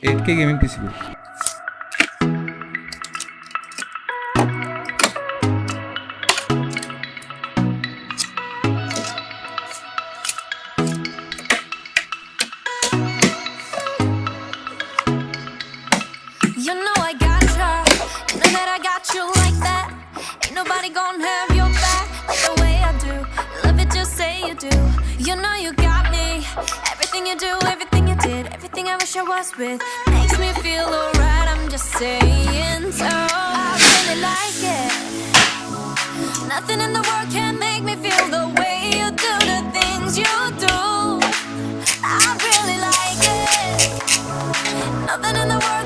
8K gaming PC build. You know I gotcha, you know that I got you like that. Ain't nobody gonna have your back like the way I do. You love it, just say you do. You know you got me. Everything you do, everything you did, everything I wish I was with makes me feel alright. I'm just saying, so I really like it. Nothing in the world can make me feel the way you do the things you do. I really like it. Nothing in the world